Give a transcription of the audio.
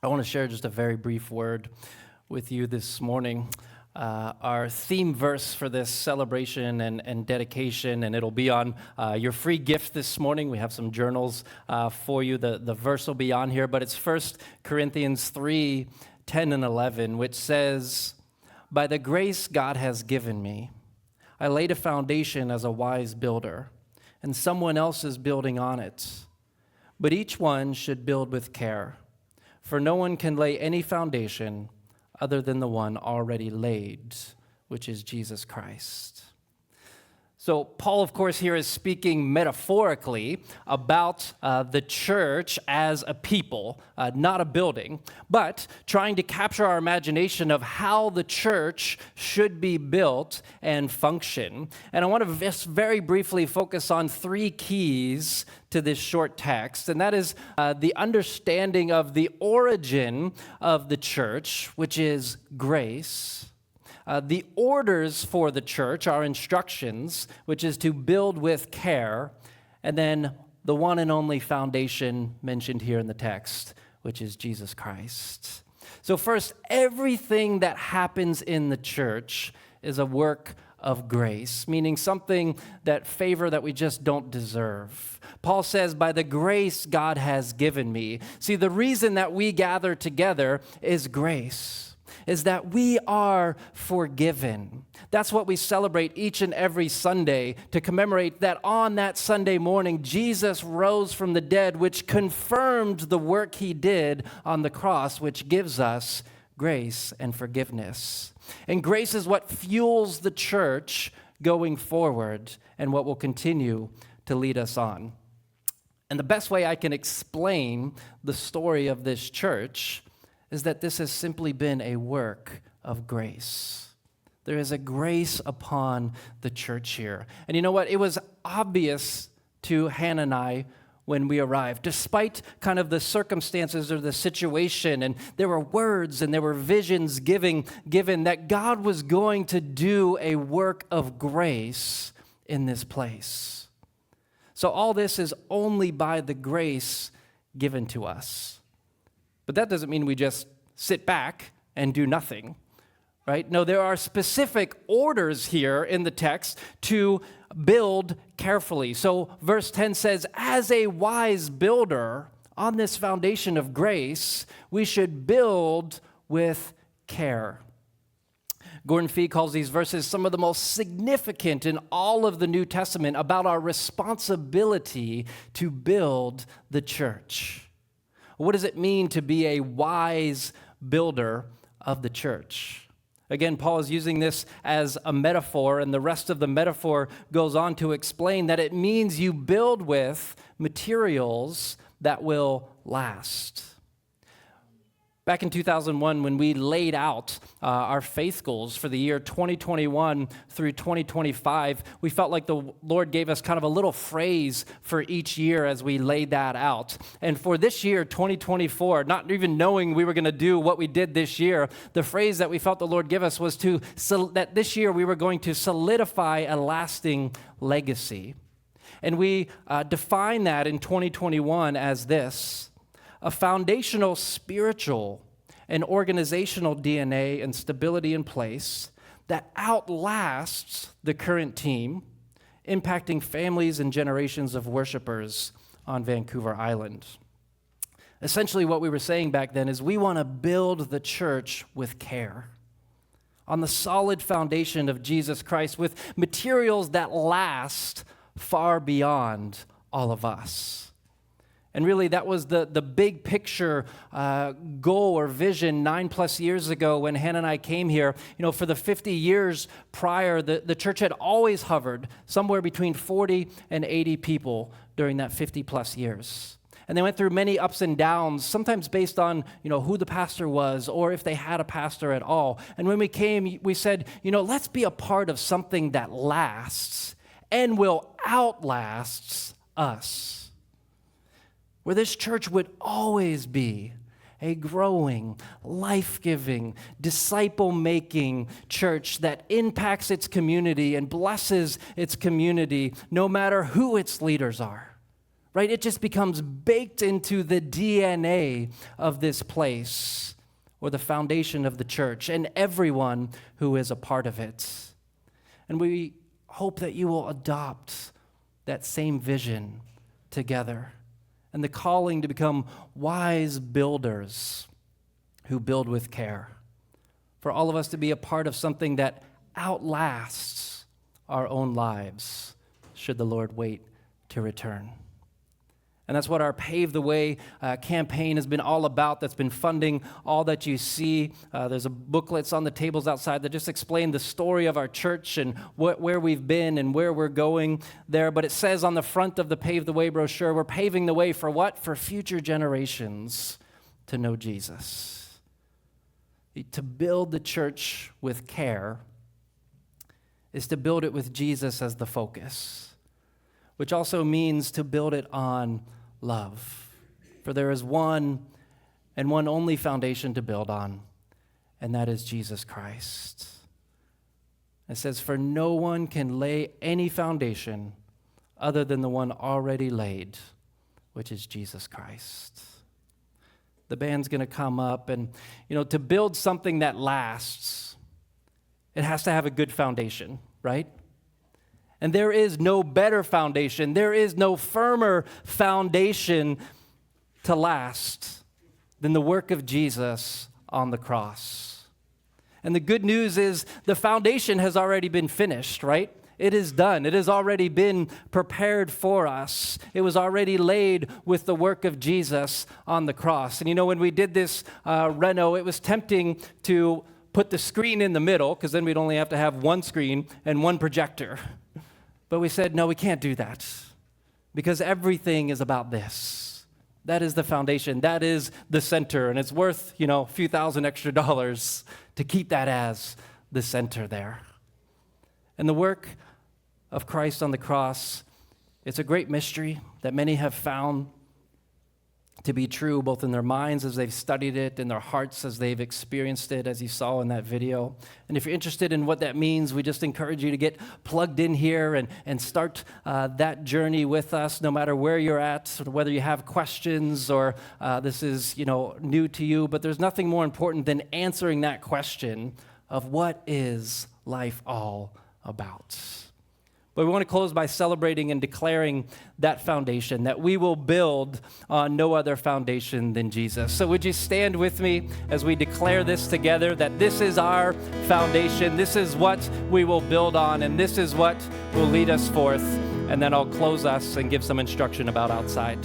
I want to share just a very brief word with you this morning. Our theme verse for this celebration and dedication, and it'll be on your free gift this morning. We have some journals for you. The verse will be on here, but it's 1 Corinthians 3, 10 and 11, which says, "By the grace God has given me, I laid a foundation as a wise builder, and someone else is building on it. But each one should build with care. For no one can lay any foundation other than the one already laid, which is Jesus Christ." So Paul, of course, here is speaking metaphorically about the church as a people, not a building, but trying to capture our imagination of how the church should be built and function. And I want to just very briefly focus on three keys to this short text, and that is the understanding of the origin of the church, which is grace. The orders for the church, our instructions, which is to build with care, and then the one and only foundation mentioned here in the text, which is Jesus Christ. So first, everything that happens in the church is a work of grace, meaning something favor that we just don't deserve. Paul says, "By the grace God has given me." See, the reason that we gather together is grace. Is that we are forgiven. That's what we celebrate each and every Sunday to commemorate that on that Sunday morning, Jesus rose from the dead, which confirmed the work he did on the cross, which gives us grace and forgiveness. And grace is what fuels the church going forward and what will continue to lead us on. And the best way I can explain the story of this church is that this has simply been a work of grace. There is a grace upon the church here. And you know what? It was obvious to Hannah and I when we arrived, despite kind of the circumstances or the situation, and there were words and there were visions given that God was going to do a work of grace in this place. So all this is only by the grace given to us. But that doesn't mean we just sit back and do nothing, right? No, there are specific orders here in the text to build carefully. So verse 10 says, "As a wise builder on this foundation of grace, we should build with care." Gordon Fee calls these verses some of the most significant in all of the New Testament about our responsibility to build the church. What does it mean to be a wise builder of the church? Again, Paul is using this as a metaphor, and the rest of the metaphor goes on to explain that it means you build with materials that will last. Back in 2001, when we laid out our faith goals for the year 2021 through 2025, we felt like the Lord gave us kind of a little phrase for each year as we laid that out. And for this year, 2024, not even knowing we were going to do what we did this year, the phrase that we felt the Lord give us was that this year we were going to solidify a lasting legacy. And we define that in 2021 as this: a foundational spiritual and organizational DNA and stability in place that outlasts the current team, impacting families and generations of worshipers on Vancouver Island. Essentially, what we were saying back then is we want to build the church with care on the solid foundation of Jesus Christ with materials that last far beyond all of us. And really, that was the big picture goal or vision 9+ years ago when Hannah and I came here. You know, for the 50 years prior, the church had always hovered somewhere between 40 and 80 people during that 50+ years. And they went through many ups and downs, sometimes based on, who the pastor was or if they had a pastor at all. And when we came, we said, let's be a part of something that lasts and will outlast us. Where this church would always be a growing, life-giving, disciple-making church that impacts its community and blesses its community no matter who its leaders are. right? It just becomes baked into the DNA of this place or the foundation of the church and everyone who is a part of it. And we hope that you will adopt that same vision together and the calling to become wise builders who build with care. For all of us to be a part of something that outlasts our own lives, should the Lord wait to return. And that's what our Pave the Way campaign has been all about, that's been funding all that you see. There's booklets on the tables outside that just explain the story of our church and where we've been and where we're going there. But it says on the front of the Pave the Way brochure, we're paving the way for what? For future generations to know Jesus. To build the church with care is to build it with Jesus as the focus, which also means to build it on love. For there is one and one only foundation to build on, and that is Jesus Christ. It says, for no one can lay any foundation other than the one already laid, which is Jesus Christ. The band's going to come up, and to build something that lasts, it has to have a good foundation, right? And there is no better foundation, there is no firmer foundation to last than the work of Jesus on the cross. And the good news is the foundation has already been finished, right? It is done. It has already been prepared for us. It was already laid with the work of Jesus on the cross. And when we did this reno, it was tempting to put the screen in the middle, because then we'd only have to have one screen and one projector. But we said, no, we can't do that, because everything is about this. That is the foundation. That is the center. And it's worth, a few thousand extra dollars to keep that as the center there. And the work of Christ on the cross, it's a great mystery that many have found to be true, both in their minds as they've studied it, in their hearts as they've experienced it, as you saw in that video. And if you're interested in what that means, we just encourage you to get plugged in here and start that journey with us, no matter where you're at, or whether you have questions or this is, new to you. But there's nothing more important than answering that question of what is life all about. But we want to close by celebrating and declaring that foundation, that we will build on no other foundation than Jesus. So would you stand with me as we declare this together, that this is our foundation, this is what we will build on, and this is what will lead us forth. And then I'll close us and give some instruction about outside.